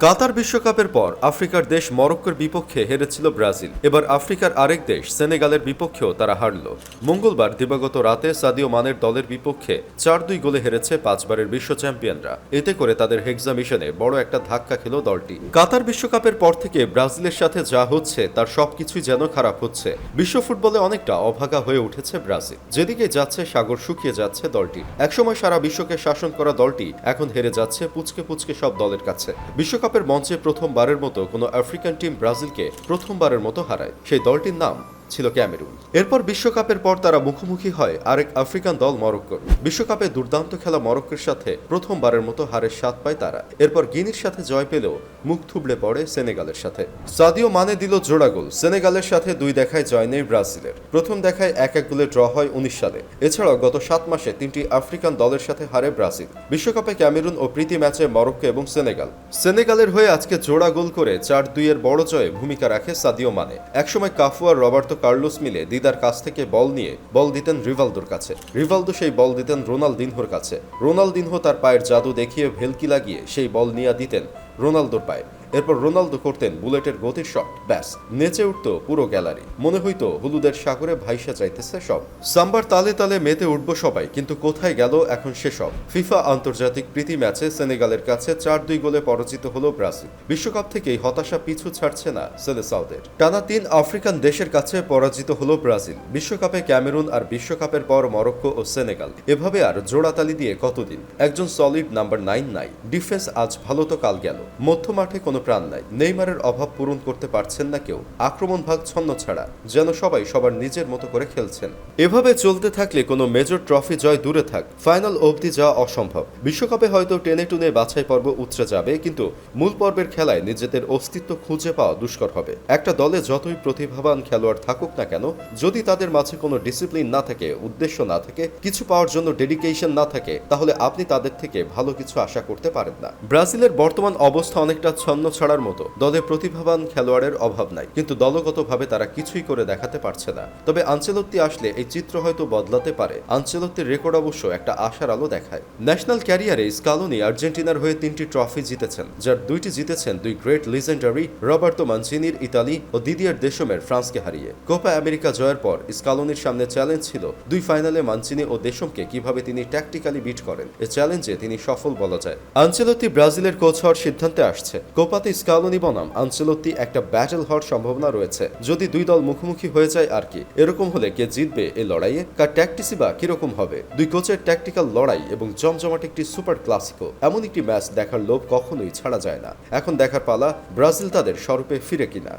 কাতার বিশ্বকাপের পর আফ্রিকার দেশ মরক্কোর বিপক্ষে হেরেছিল ব্রাজিল। এবার আফ্রিকার আরেক দেশ সেনেগালের বিপক্ষেও তারা হারল। মঙ্গলবার দিবাগত রাতে সাদিও মানের দলের বিপক্ষে ৪-২ গোলে হেরেছে পাঁচবারের বিশ্ব চ্যাম্পিয়নরা। এতে করে তাদের হেক্সা মিশনে বড় একটা ধাক্কা খেল দলটি। কাতার বিশ্বকাপের পর থেকে ব্রাজিলের সাথে যা হচ্ছে তার সবকিছুই যেন খারাপ হচ্ছে। বিশ্ব ফুটবলে অনেকটা অভাগা হয়ে উঠেছে ব্রাজিল। যেদিকে যাচ্ছে সাগর শুকিয়ে যাচ্ছে দলটি। একসময় সারা বিশ্বকে শাসন করা দলটি এখন হেরে যাচ্ছে পুচকে পুচকে সব দলের কাছে। বিশ্বকাপের মঞ্চে প্রথমবারের মতো কোনো আফ্রিকান টিম ব্রাজিলকে প্রথমবারের মতো হারায়। সেই দলটির নাম ছিল ক্যামেরুন। এরপর বিশ্বকাপের পর তারা মুখোমুখি হয় আরেক আফ্রিকান দল মরক্কোর। বিশ্বকাপে দুর্দান্ত খেলা মরক্কোর সাথে প্রথমবারের মতো হারের স্বাদ পায় তারা। এরপর গিনির সাথে জয় পেলেও মুখ থুবড়ে পড়ে সেনেগালের সাথে। সাদিও মানে দিল জোড়া গোল। সেনেগালের সাথে দুই দেখায় জয় নেই ব্রাজিলের। প্রথম দেখায় ১-১ গোলে ড্র হয় ১৯ সালে। এছাড়াও গত ৭ মাসে ৩টি আফ্রিকান দলের সাথে হারে ব্রাজিল। বিশ্বকাপে ক্যামেরুন ও প্রীতি ম্যাচে মরক্কো এবং সেনেগালের হয়ে আজকে জোড়া গোল করে ৪-২ এর বড় জয়ে ভূমিকা রাখে সাদিও মানে। একসময় কাফু আর রবার্তো কার্লোস মিলে দিদার কাছ থেকে বল নিয়ে বল দিতেন রিভালদোর কাছে। রিভালদো সেই বল দিতেন রোনালদিনহোর কাছে। রোনালদিনহো তার পায়ের জাদু দেখিয়ে ভেলকি লাগিয়ে সেই বল নিয়ে দিতেন রোনালদোর পায়ে। এরপর রোনালদো করতেন বুলেটের গতির শট। ব্যাস, নেচে উঠত পুরো গ্যালারি। মনে হইতো হলুদের সাগরে ভাইসা যাইতেছে সব। সাম্বার তালে তালে মেতে উঠব সবাই, কিন্তু কোথায় গেল এখন সেসব? ফিফা আন্তর্জাতিক প্রীতি ম্যাচে সেনেগালের কাছে ৪-২ গোলে পরাজিত হলো ব্রাজিল। বিশ্বকাপ থেকেই হতাশা পিছু ছাড়ছে না সেলেসাওদের। টানা ৩ আফ্রিকান দেশের কাছে পরাজিত হলো ব্রাজিল। বিশ্বকাপে ক্যামেরুন আর বিশ্বকাপের পর মরক্কো ও সেনেগাল। এভাবে আর জোড়াতালি দিয়ে কতদিন? একজন সলিড নাম্বার 9 নাই। ডিফেন্স আজ ভালো তো কাল গেল। মধ্যমাঠে কোনো প্রাণ নাই। নেইমারের অভাব পূরণ করতে পারছেন না কেউ। আক্রমণ ভাগ ছন্ন ছাড়া, যেন সবাই সবার নিজের মতো করে খেলছেন। এভাবে চলতে থাকলে কোনো মেজর ট্রফি জয় দূরে থাক, ফাইনাল অবধি যাওয়া অসম্ভব। বিশ্বকাপে হয়তো টেনে টুনে বাছাই পর্ব উতরে যাবে, কিন্তু মূল পর্বের খেলায় নিজেদের অস্তিত্ব খুঁজে পাওয়া দুষ্কর হবে। একটা দলে যতই প্রতিভাবান খেলোয়াড় থাকুক না কেন, যদি তাদের মাঝে কোনো ডিসিপ্লিন না থাকে, উদ্দেশ্য না থাকে, কিছু পাওয়ার জন্য ডেডিকেশন না থাকে, তাহলে আপনি তাদের থেকে ভালো কিছু আশা করতে পারেন না। ব্রাজিলের বর্তমান অবস্থা অনেকটা ছন্ন ছাড়ার মতো। দলে প্রতিভাবান খেলোয়াড়ের অভাব নাই, কিন্তু দলগতভাবে তারা কিছুই করে দেখাতে পারছে না। তবে আনচেলত্তি আসলে এই চিত্র হয়তো বদলাতে পারে। আনচেলত্তির রেকর্ড অবশ্য একটা আশার আলো দেখায়। ন্যাশনাল ক্যারিয়ারে স্কালোনি আর্জেন্টিনার হয়ে 3টি ট্রফি জিতেছেন, যার 2টি জিতেছেন দুই গ্রেট লিজেন্ডারি রবার্তো মানচিনির ইতালি ও দিদিয়ার দেশমের ফ্রান্সকে হারিয়ে। কোপা আমেরিকা জয়ের পর স্কালোনির সামনে চ্যালেঞ্জ ছিল দুই ফাইনালে মানচিনি ও দেশমকে কিভাবে তিনি ট্যাকটিক্যালি বিট করেন। এ চ্যালেঞ্জে তিনি সফল বলা যায়। আনচেলত্তি ব্রাজিলের কোচ হওয়ার সিদ্ধান্তে আসছে। কোপাতে স্কালোনি বনাম আনচেলত্তি একটা ব্যাটেল হওয়ার সম্ভাবনা রয়েছে, যদি দুই দল মুখোমুখি হয়ে যায় আর কি। এরকম হলে কে জিতবে এই লড়াইয়ে? কার ট্যাকটিসই বা কিরকম হবে? দুই কোচের ট্যাকটিক্যাল লড়াই এবং জমজমাট একটি সুপার ক্লাসিকো, এমন একটি ম্যাচ দেখার লোভ কখনোই ছাড়া যায় না। এখন দেখার পালা ব্রাজিল তাদের স্বরূপে ফিরে কিনা।